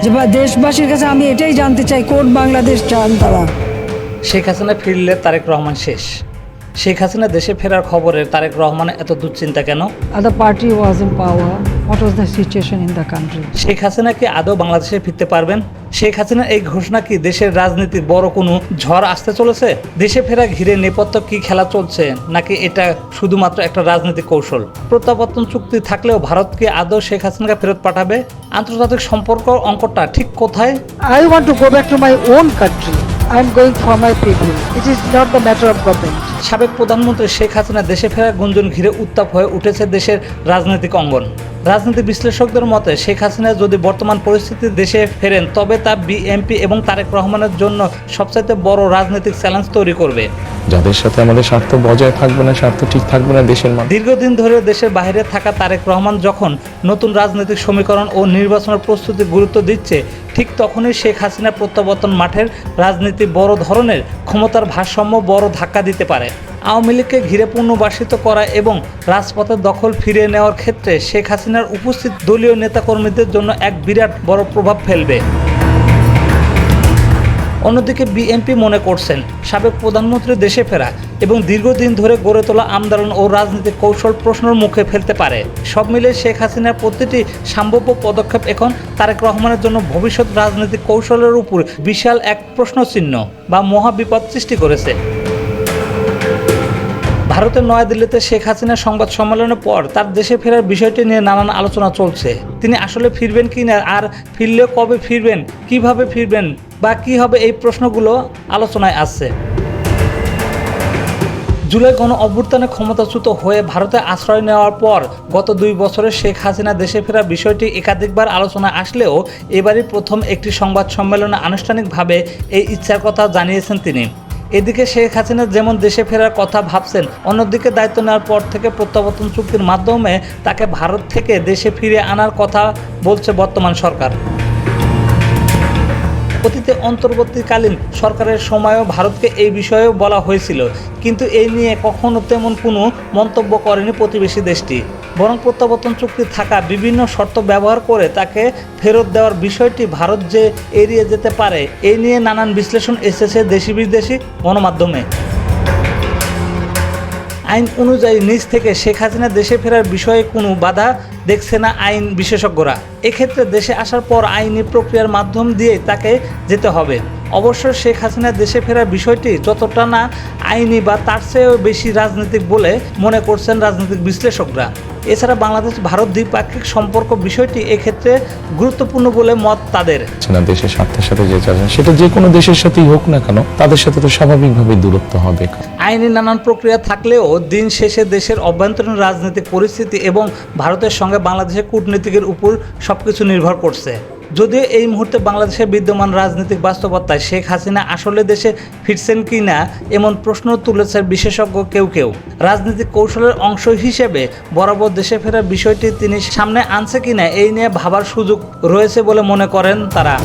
যে দেশবাসীর কাছে আমি এটাই জানতে চাই, কোন বাংলাদেশ চান তারা? শেখ হাসিনা ফিরলে তারেক রহমান শেষ। শেখ হাসিনা দেশে ফেরার খবরে তারেক রহমানের এত দুশ্চিন্তা কেন? Other party was in power. What was the situation in the country? Sheikh Hasina কি আদৌ বাংলাদেশে ফিরতে পারবেন? শেখ হাসিনার এই ঘোষণা কি দেশের রাজনীতির বড় কোনো ঝড় আসতে চলেছে? দেশে ফেরা ঘিরে নেপথ্য কি খেলা চলছে, নাকি এটা শুধুমাত্র একটা রাজনৈতিক কৌশল? প্রত্যাবর্তন চুক্তি থাকলেও ভারত কি আদৌ শেখ হাসিনাকে ফেরত পাঠাবে? আন্তর্জাতিক সম্পর্ক অঙ্কটা ঠিক কোথায়? I want to go back to my own country. I'm going for my people. It is not the matter of government. সাবেক প্রধানমন্ত্রী শেখ হাসিনা দেশে ফেরার গুঞ্জন ঘিরে উত্তাপ হয়ে উঠেছে দেশের রাজনৈতিক অঙ্গন। রাজনীতি বিশ্লেষকদের মতে শেখ হাসিনা যদি বর্তমান পরিস্থিতি দেশে ফেরেন তবে তা বিএনপি এবং তারেক রহমানের জন্য সবচাইতে বড় রাজনৈতিক চ্যালেঞ্জ তৈরি করবে। যাদের সাথে আমাদের স্বার্থ বজায় থাকবে না, স্বার্থ ঠিক থাকবে না দেশের মানুষ। দীর্ঘদিন ধরে দেশের বাইরে থাকা তারেক রহমান যখন নতুন রাজনৈতিক সমীকরণ ও নির্বাচনের প্রস্তুতি গুরুত্ব দিচ্ছে, ঠিক তখনই শেখ হাসিনা প্রত্যাবর্তন মাঠের রাজনীতি বড় ধরনের ক্ষমতার ভারসাম্য বড় ধাক্কা দিতে পারে। আওয়ামী লীগকে ঘিরে পুনর্বাসিত করা এবং রাজপথের দখল ফিরিয়ে নেওয়ার ক্ষেত্রে শেখ হাসিনার উপস্থিত দলীয় নেতাকর্মীদের জন্য এক বিরাট বড় প্রভাব ফেলবে। অন্যদিকে বিএনপি মনে করছেন সাবেক প্রধানমন্ত্রী দেশে ফেরা এবং দীর্ঘদিন ধরে গড়ে তোলা আন্দোলন ও রাজনৈতিক কৌশল প্রশ্নের মুখে ফেলতে পারে। সব মিলে শেখ হাসিনার প্রতিটি সম্ভাব্য পদক্ষেপ এখন তারেক রহমানের জন্য ভবিষ্যৎ রাজনৈতিক কৌশলের উপর বিশাল এক প্রশ্নচিহ্ন বা মহাবিপদ সৃষ্টি করেছে। ভারতের নয়াদিল্লিতে শেখ হাসিনার সংবাদ সম্মেলনের পর তার দেশে ফেরার বিষয়টি নিয়ে নানান আলোচনা চলছে। তিনি আসলে ফিরবেন কি না, আর ফিরলে কবে ফিরবেন, কিভাবে ফিরবেন বা কী হবে, এই প্রশ্নগুলো আলোচনায় আসছে। জুলাই গণ অভ্যুত্থানে ক্ষমতাচ্যুত হয়ে ভারতে আশ্রয় নেওয়ার পর গত 2 বছরে শেখ হাসিনা দেশে ফেরার বিষয়টি একাধিকবার আলোচনায় আসলেও এবারই প্রথম একটি সংবাদ সম্মেলনে আনুষ্ঠানিকভাবে এই ইচ্ছার কথা জানিয়েছেন তিনি। এদিকে শেখ হাসিনা যেমন দেশে ফেরার কথা ভাবছেন, অন্যদিকে দায়িত্ব নেওয়ার পর থেকে প্রত্যাবর্তন চুক্তির মাধ্যমে তাকে ভারত থেকে দেশে ফিরিয়ে আনার কথা বলছে বর্তমান সরকার। অতীতে অন্তর্বর্তীকালীন সরকারের সময়ও ভারতকে এই বিষয়েও বলা হয়েছিল, কিন্তু এই নিয়ে কখনো তেমন কোনো মন্তব্য করেনি প্রতিবেশী দেশটি। বরং প্রত্যাবর্তন চুক্তি থাকা বিভিন্ন শর্ত ব্যবহার করে তাকে ফেরত দেওয়ার বিষয়টি ভারত যে এড়িয়ে যেতে পারে, এই নিয়ে নানান বিশ্লেষণ এসেছে দেশি বিদেশি গণমাধ্যমে। আইন অনুযায়ী নিজ থেকে শেখ হাসিনা দেশে ফেরার বিষয়ে কোনো বাধা দেখছে না আইন বিশেষজ্ঞরা। এক্ষেত্রে দেশে আসার পর আইনি প্রক্রিয়ার মাধ্যম দিয়ে তাকে যেতে হবে। অবশ্য শেখ হাসিনা দেশে ফেরার বিষয়টি যতটা না আইনি বা তার চেয়েও বেশি রাজনৈতিক বলে মনে করছেন রাজনৈতিক বিশ্লেষকরা। এছাড়া বাংলাদেশ ভারত দ্বিপাক্ষিক সম্পর্ক বিষয়টি এক্ষেত্রে গুরুত্বপূর্ণ বলে মত তাদের। দেশের স্বার্থের সাথে যে চাচ্ছেন সেটা যে কোনো দেশের সাথেই হোক না কেন, তাদের সাথে তো স্বাভাবিকভাবে দূরত্ব হবে। আইনি নানান প্রক্রিয়া থাকলেও দিন শেষে দেশের অভ্যন্তরীণ রাজনৈতিক পরিস্থিতি এবং ভারতের সঙ্গে বাংলাদেশের কূটনীতিকের উপর সবকিছু নির্ভর করছে। যদিও এই মুহূর্তে বাংলাদেশের বিদ্যমান রাজনৈতিক বাস্তবতায় শেখ হাসিনা আসলে দেশে ফিরছেন কি না এমন প্রশ্ন তুলেছে বিশেষজ্ঞ কেউ। রাজনৈতিক কৌশলের অংশ হিসেবে বরাবর দেশে ফেরার বিষয়টি তিনি সামনে আনছে কিনা এই নিয়ে ভাবার সুযোগ রয়েছে বলে মনে করেন তারা।